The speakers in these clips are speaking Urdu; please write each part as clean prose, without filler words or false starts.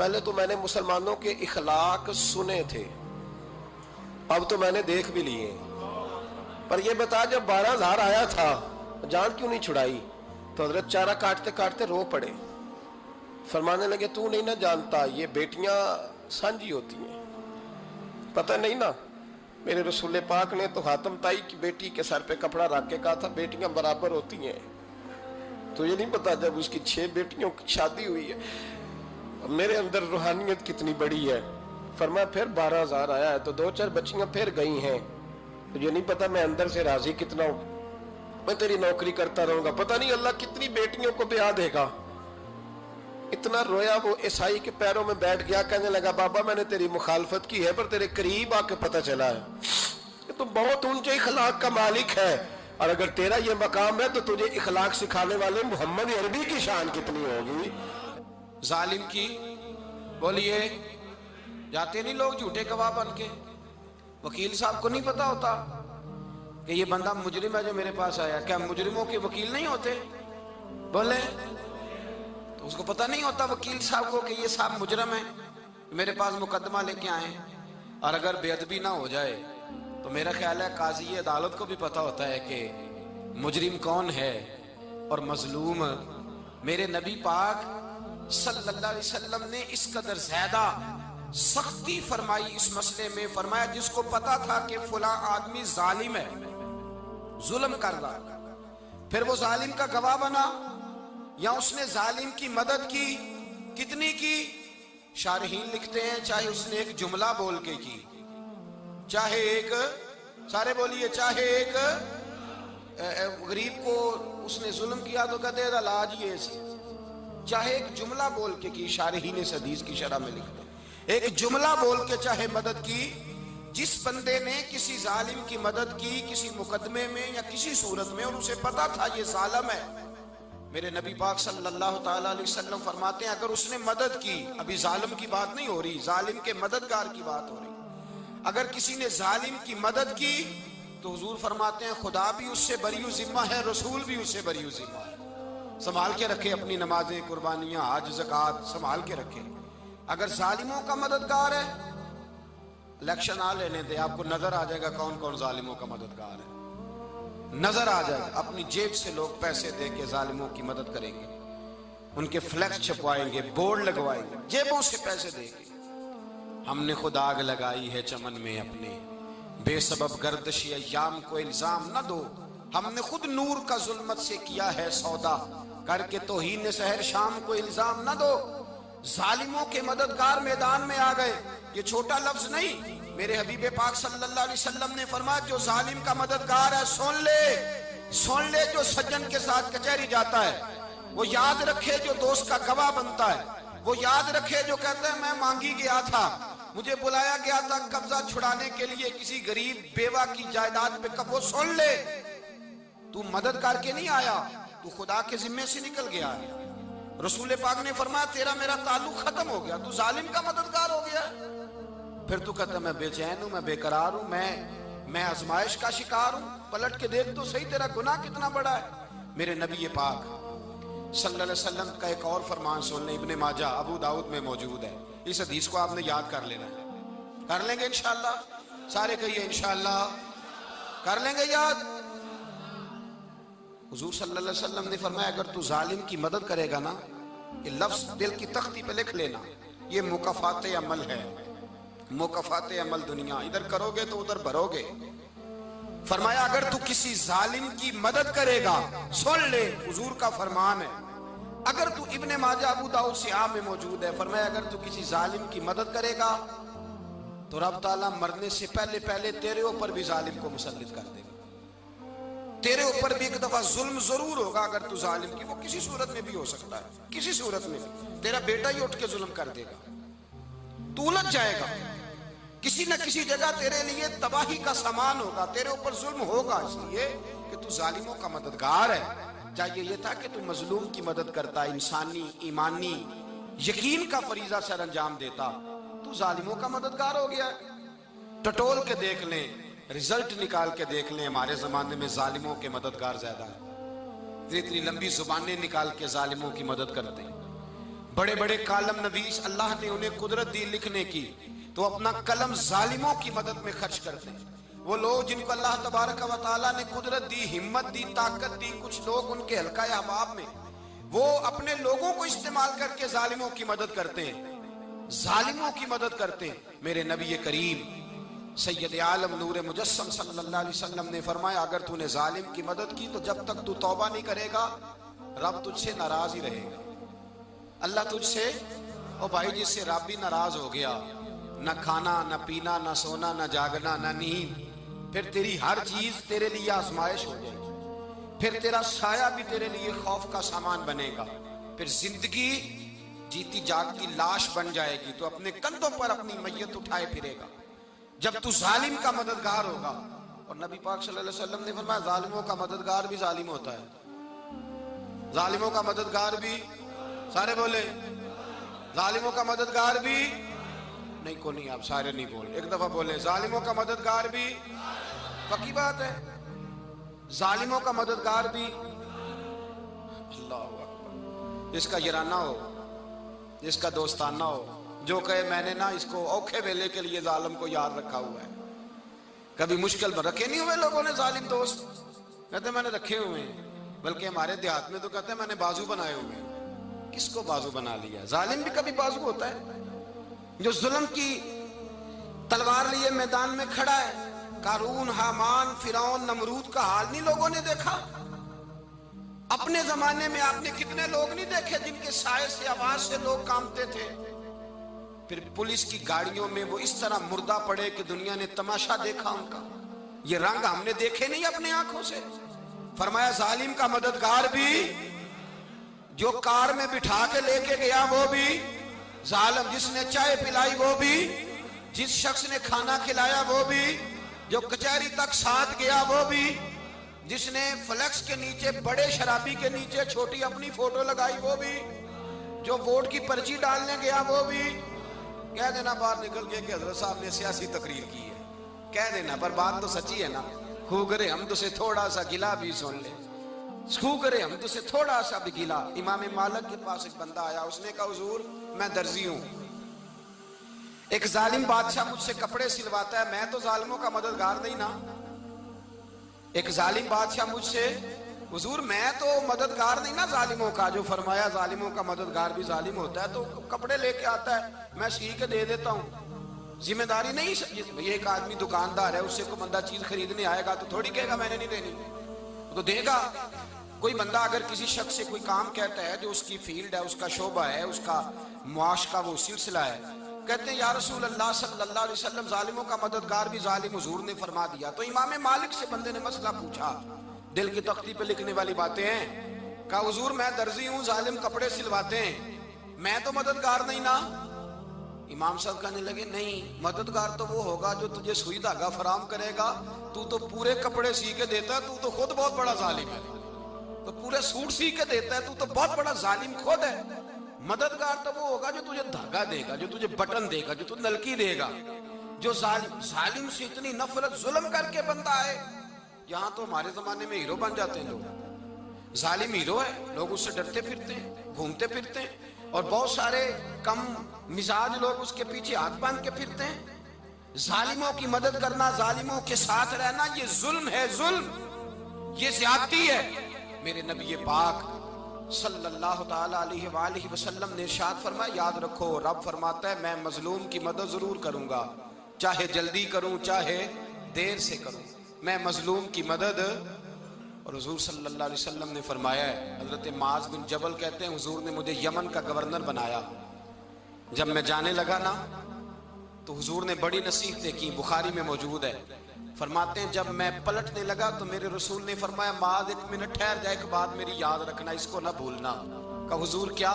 پہلے تو میں نے مسلمانوں کے اخلاق سنے تھے، اب تو میں نے دیکھ بھی لیے، پر یہ بتا جب 12,000 آیا تھا جان کیوں نہیں چھڑائی؟ تو حضرت چارہ کاٹتے کاٹتے رو پڑے، فرمانے لگے تو نہیں نہ جانتا یہ بیٹیاں سانجی ہوتی ہیں، پتہ نہیں نا، میرے رسول پاک نے تو حاتم تائی کی بیٹی کے سر پہ کپڑا رکھ کے کہا تھا بیٹیاں برابر ہوتی ہیں، تو یہ نہیں پتا جب اس کی 6 بیٹیوں کی شادی ہوئی ہے میرے اندر روحانیت کتنی بڑی ہے۔ فرمایا پھر 12,000 آیا ہے تو 2-4 بچیاں پھر گئی ہیں، تو یہ نہیں پتا میں اندر سے راضی کتنا ہوں، میں تیری نوکری کرتا رہوں گا، پتہ نہیں اللہ کتنی بیٹیوں کو بیاہ دے گا۔ اتنا رویا وہ عیسائی کے پیروں میں بیٹھ گیا، کہنے لگا بابا میں نے تیری مخالفت کی ہے پر تیرے قریب آ کے پتہ چلا ہے کہ تو بہت اونچے اخلاق کا مالک ہے، اور اگر تیرا یہ مقام ہے تو تجھے اخلاق سکھانے والے محمد عربی کی شان کتنی ہوگی۔ ظالم کی بولیے جاتے نہیں لوگ جھوٹے گواہ بن کے، وکیل صاحب کو نہیں پتا ہوتا کہ یہ بندہ مجرم ہے جو میرے پاس آیا، کیا مجرموں کے وکیل نہیں ہوتے؟ بولے تو اس کو پتہ نہیں ہوتا وکیل صاحب کو کہ یہ صاحب مجرم ہے، میرے پاس مقدمہ لے کے آئے، اور اگر بے ادبی نہ ہو جائے تو میرا خیال ہے قاضی عدالت کو بھی پتا ہوتا ہے کہ مجرم کون ہے اور مظلوم۔ میرے نبی پاک صلی اللہ علیہ وسلم نے اس قدر زیادہ سختی فرمائی اس مسئلے میں، فرمایا جس کو پتا تھا کہ فلاں آدمی ظالم ہے، ظلم کر رہا، پھر وہ ظالم کا گواہ بنا یا اس نے ظالم کی مدد کی، کتنی کی؟ شارحین لکھتے ہیں چاہے اس نے ایک جملہ بول کے کی، چاہے ایک، سارے بولیے، چاہے ایک غریب کو اس نے ظلم کیا تو کہتے ہیں علاج یہ سی، چاہے ایک جملہ بول کے کی، شارحین اس حدیث کی شرح میں لکھتے ہیں ایک جملہ بول کے چاہے مدد کی، جس بندے نے کسی ظالم کی مدد کی کسی مقدمے میں یا کسی صورت میں اور اسے پتا تھا یہ ظالم ہے، میرے نبی پاک صلی اللہ تعالیٰ علیہ وسلم فرماتے ہیں اگر اس نے مدد کی، ابھی ظالم کی بات نہیں ہو رہی، ظالم کے مددگار کی بات ہو رہی، اگر کسی نے ظالم کی مدد کی تو حضور فرماتے ہیں خدا بھی اس سے بری و ذمہ ہے، رسول بھی اس سے بری و ذمہ ہے۔ سنبھال کے رکھے اپنی نمازیں، قربانیاں، حج، زکوٰۃ سنبھال کے رکھے۔ اگر ظالموں کا مددگار ہے، الیکشن آ لینے دے، آپ کو نظر آ جائے گا کون کون ظالموں کا مددگار ہے، نظر آ جائے گا، اپنی جیب سے لوگ پیسے دے کے ظالموں کی مدد کریں گے، ان کے فلیکس چھپوائیں گے، بورڈ لگوائیں گے، جیبوں سے پیسے دے گے۔ ہم نے خود آگ لگائی ہے چمن میں اپنے، بے سبب گردشی ایام کو الزام نہ دو، ہم نے خود نور کا ظلمت سے کیا ہے سودا، کر کے توہین سحر شام کو الزام نہ دو۔ ظالموں کے مددگار میدان میں آ گئے، یہ چھوٹا لفظ نہیں، میرے حبیب پاک صلی اللہ علیہ وسلم نے فرمایا جو ظالم کا مددگار ہے سن لے جو سجن کے ساتھ کچہری جاتا ہے، وہ یاد رکھے جو دوست کا گواہ بنتا ہے، وہ یاد رکھے جو کہتا ہے میں مانگی گیا تھا، مجھے بلایا گیا تھا قبضہ چھڑانے کے لیے کسی غریب بیوہ کی جائیداد پہ، وہ سن لے تو مدد کر کے نہیں آیا، تو خدا کے ذمے سے نکل گیا ہے۔ رسول پاک نے فرمایا تیرا میرا تعلق ختم ہو گیا، تو ظالم کا مددگار ہو گیا، پھر تو کہتا میں بے چین ہوں، میں بے قرار ہوں، میں آزمائش کا شکار ہوں، پلٹ کے دیکھ تو صحیح تیرا گناہ کتنا بڑا ہے۔ میرے نبی پاک صلی اللہ علیہ وسلم کا ایک اور فرمان سن لیں، ابن ماجہ ابو داؤد میں موجود ہے، اس حدیث کو آپ نے یاد کر لینا ہے، کر لیں گے انشاءاللہ، سارے کہیے انشاءاللہ، کر لیں گے یاد۔ حضور صلی اللہ علیہ وسلم نے فرمایا اگر تو ظالم کی مدد کرے گا نا، یہ لفظ دل کی تختی پہ لکھ لینا، یہ مکافات عمل ہے، مکافات عمل دنیا، ادھر کرو گے تو ادھر بھرو گے۔ فرمایا اگر تو کسی ظالم کی مدد کرے گا، سن لے حضور کا فرمان ہے، اگر تو ابن ماجہ ابو داؤد سیاہ میں موجود ہے، فرمایا اگر تو کسی ظالم کی مدد کرے گا تو رب تعالیٰ مرنے سے پہلے تیرے اوپر بھی ظالم کو مسلط کر دے گا، تیرے اوپر بھی ایک دفعہ ظلم ضرور ہوگا اگر تو ظالم کی، وہ کسی صورت میں بھی ہو سکتا ہے، کسی صورت میں بھی تیرا بیٹا ہی اٹھ کے ظلم کر دے گا، تو الجھ جائے گا، کسی نہ کسی جگہ تیرے لیے تباہی کا سامان ہوگا، تیرے اوپر ظلم ہوگا، اس لیے کہ تو ظالموں کا مددگار ہے۔ چاہیے یہ تھا کہ تو مظلوم کی مدد کرتا، انسانی ایمانی یقین کا فریضہ سر انجام دیتا، تو ظالموں کا مددگار ہو گیا۔ ٹٹول کے دیکھ لیں، رزلٹ نکال کے دیکھ لیں، ہمارے زمانے میں ظالموں کے مددگار زیادہ ہیں، اتنی لمبی زبانیں نکال کے ظالموں کی مدد کرتے ہیں، بڑے بڑے کالم نویس اللہ نے انہیں قدرت دی لکھنے کی، تو اپنا قلم ظالموں کی مدد میں خرچ کرتے ہیں۔ وہ لوگ جن کو اللہ تبارک و تعالیٰ نے قدرت دی، ہمت دی، طاقت دی، کچھ لوگ ان کے حلقہ احباب میں، وہ اپنے لوگوں کو استعمال کر کے ظالموں کی مدد کرتے ہیں، ظالموں کی مدد کرتے ہیں۔ میرے نبی کریم سید عالم نور مجسم صلی اللہ علیہ وسلم نے فرمایا، اگر تو نے ظالم کی مدد کی تو جب تک تو توبہ نہیں کرے گا رب تجھ سے ناراض ہی رہے گا۔ اللہ تجھ سے، او بھائی جس سے رب بھی ناراض ہو گیا، نہ کھانا نہ پینا نہ سونا نہ جاگنا نہ نیند، پھر تیری ہر چیز تیرے لیے آزمائش ہو جائے گی، پھر تیرا سایہ بھی تیرے لیے خوف کا سامان بنے گا، پھر زندگی جیتی جاگتی لاش بن جائے گی، تو اپنے کندھوں پر اپنی میت اٹھائے پھرے گا جب تو ظالم کا مددگار ہوگا۔ اور نبی پاک صلی اللہ علیہ وسلم نے فرمایا، ظالموں کا مددگار بھی ظالم ہوتا ہے، ظالموں کا مددگار بھی، سارے بولے، ظالموں کا مددگار بھی نہیں، کو نہیں، آپ سارے نہیں بولے، ایک دفعہ بولے، ظالموں کا مددگار بھی، پکی بات ہے، ظالموں کا مددگار بھی۔ اللہ اکبر، جس کا یارانہ ہو، جس کا دوستانہ ہو، جو کہے میں نے نا اس کو اوکھے ویلے کے لیے ظالم کو یاد رکھا ہوا ہے۔ کبھی مشکل میں رکھے نہیں ہوئے لوگوں نے ظالم دوست، کہتے ہیں میں نے رکھے ہوئے ہیں، بلکہ ہمارے دیہات میں تو کہتے ہیں میں نے بازو بنائے ہوئے ہیں۔ کس کو بازو بنا لیا؟ ظالم بھی کبھی بازو ہوتا ہے، جو ظلم کی تلوار لیے میدان میں کھڑا ہے۔ قارون، حامان، فرعون، نمرود کا حال نہیں لوگوں نے دیکھا؟ اپنے زمانے میں آپ نے کتنے لوگ نہیں دیکھے جن کے سائے سے، آواز سے لوگ کانپتے تھے؟ پھر پولیس کی گاڑیوں میں وہ اس طرح مردہ پڑے کہ دنیا نے تماشا دیکھا ان کا۔ یہ رنگ ہم نے دیکھے نہیں اپنے آنکھوں سے۔ فرمایا ظالم کا مددگار بھی، جو کار میں بٹھا کے لے کے گیا وہ بھی ظالم، جس نے چائے پلائی وہ بھی، جس شخص نے کھانا کھلایا وہ بھی، جو کچہری تک ساتھ گیا وہ بھی، جس نے فلیکس کے نیچے، بڑے شرابی کے نیچے چھوٹی اپنی فوٹو لگائی وہ بھی، جو ووٹ کی پرچی ڈالنے گیا وہ بھی۔ کہہ دینا باہر نکل کے کہ حضرت صاحب نے سیاسی تقریر کی ہے، کہہ دینا، پر بات تو سچی ہے نا۔ خو کرے ہم تو سے تھوڑا سا گلا بھی سن لے، خو کرے ہم تو سے تھوڑا سا بھی گلا۔ امام مالک کے پاس ایک بندہ آیا، اس نے کہا حضور میں درزی ہوں، ایک ظالم بادشاہ مجھ سے کپڑے سلواتا ہے، میں تو ظالموں کا مددگار نہیں نا۔ ایک ظالم بادشاہ مجھ سے، حضور میں تو مددگار نہیں نا ظالموں کا۔ جو فرمایا ظالموں کا مددگار بھی ظالم ہوتا ہے، تو کپڑے لے کے آتا ہے میں سی کے دے دیتا ہوں، ذمہ داری نہیں۔ یہ ایک آدمی دکاندار ہے، اس سے کوئی بندہ چیز خریدنے آئے گا تو تھوڑی کہے گا میں نے نہیں دینی، تو دے گا۔ کوئی بندہ اگر کسی شخص سے کوئی کام کہتا ہے جو اس کی فیلڈ ہے، اس کا شعبہ ہے، اس کا معاش کا وہ سلسلہ ہے، کہتے ہیں یا رسول اللہ صلی اللہ علیہ وسلم ظالموں کا مددگار بھی ظالم، حضور نے فرما دیا۔ تو امام مالک سے بندے نے مسئلہ پوچھا، دل کی تختی پہ لکھنے والی باتیں ہیں، کہا حضور میں درزی ہوں، ظالم کپڑے سلواتے ہیں، میں تو مددگار نہیں نا۔ امام صاحب کہنے لگے نہیں، مددگار تو وہ ہوگا جو تجھے سوئی دھاگا فراہم کرے گا، تو پورے کپڑے سی کے دیتا ہے، تو خود بہت بڑا ظالم ہے، تو پورے سوٹ سی کے دیتا ہے، تو بہت بڑا ظالم خود ہے۔ مددگار تو وہ ہوگا جو تجھے دھاگا دے گا، جو تجھے بٹن دے گا، جو تجھے نلکی دے گا۔ جو ظالم سے اتنی نفرت ظلم کر کے بندہ ہے، یہاں تو ہمارے زمانے میں ہیرو بن جاتے ہیں لوگ، ظالم ہیرو ہے، لوگ اس سے ڈرتے پھرتے ہیں، گھومتے پھرتے ہیں، اور بہت سارے کم مزاج لوگ اس کے پیچھے ہاتھ باندھ کے پھرتے ہیں۔ ظالموں کی مدد کرنا، ظالموں کے ساتھ رہنا، یہ ظلم ہے، ظلم، یہ زیادتی ہے۔ میرے نبی پاک صلی اللہ تعالی علیہ وآلہ وسلم نے ارشاد فرمایا، یاد رکھو رب فرماتا ہے میں مظلوم کی مدد ضرور کروں گا، چاہے جلدی کروں چاہے دیر سے کروں، میں مظلوم کی مدد۔ اور حضور صلی اللہ علیہ وسلم نے فرمایا ہے، حضرت معاذ بن جبل کہتے ہیں حضور نے مجھے یمن کا گورنر بنایا، جب میں جانے لگا نا تو حضور نے بڑی نصیحتیں کی، بخاری میں موجود ہے، فرماتے ہیں جب میں پلٹنے لگا تو میرے رسول نے فرمایا معاذ ایک منٹ ٹھہر جا، ایک بات میری یاد رکھنا، اس کو نہ بھولنا۔ کہا حضور کیا؟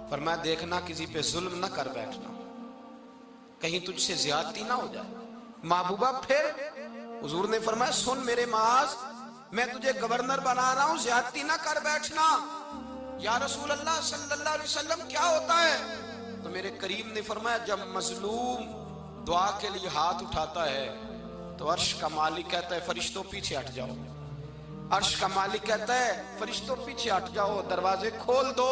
فرمایا دیکھنا کسی پہ ظلم نہ کر بیٹھنا، کہیں تجھ سے زیادتی نہ ہو جائے۔ محبوبہ پھر حضور نے فرمایا سن میرے معاذ، میں تجھے گورنر بنا رہا ہوں، زیادتی نہ کر بیٹھنا۔ یا رسول اللہ صلی اللہ علیہ وسلم کیا ہوتا ہے؟ تو میرے کریم نے فرمایا جب مظلوم دعا کے لیے ہاتھ اٹھاتا ہے تو عرش کا مالک کہتا ہے فرشتوں پیچھے ہٹ جاؤ، عرش کا مالک کہتا ہے فرشتوں پیچھے ہٹ جاؤ، دروازے کھول دو،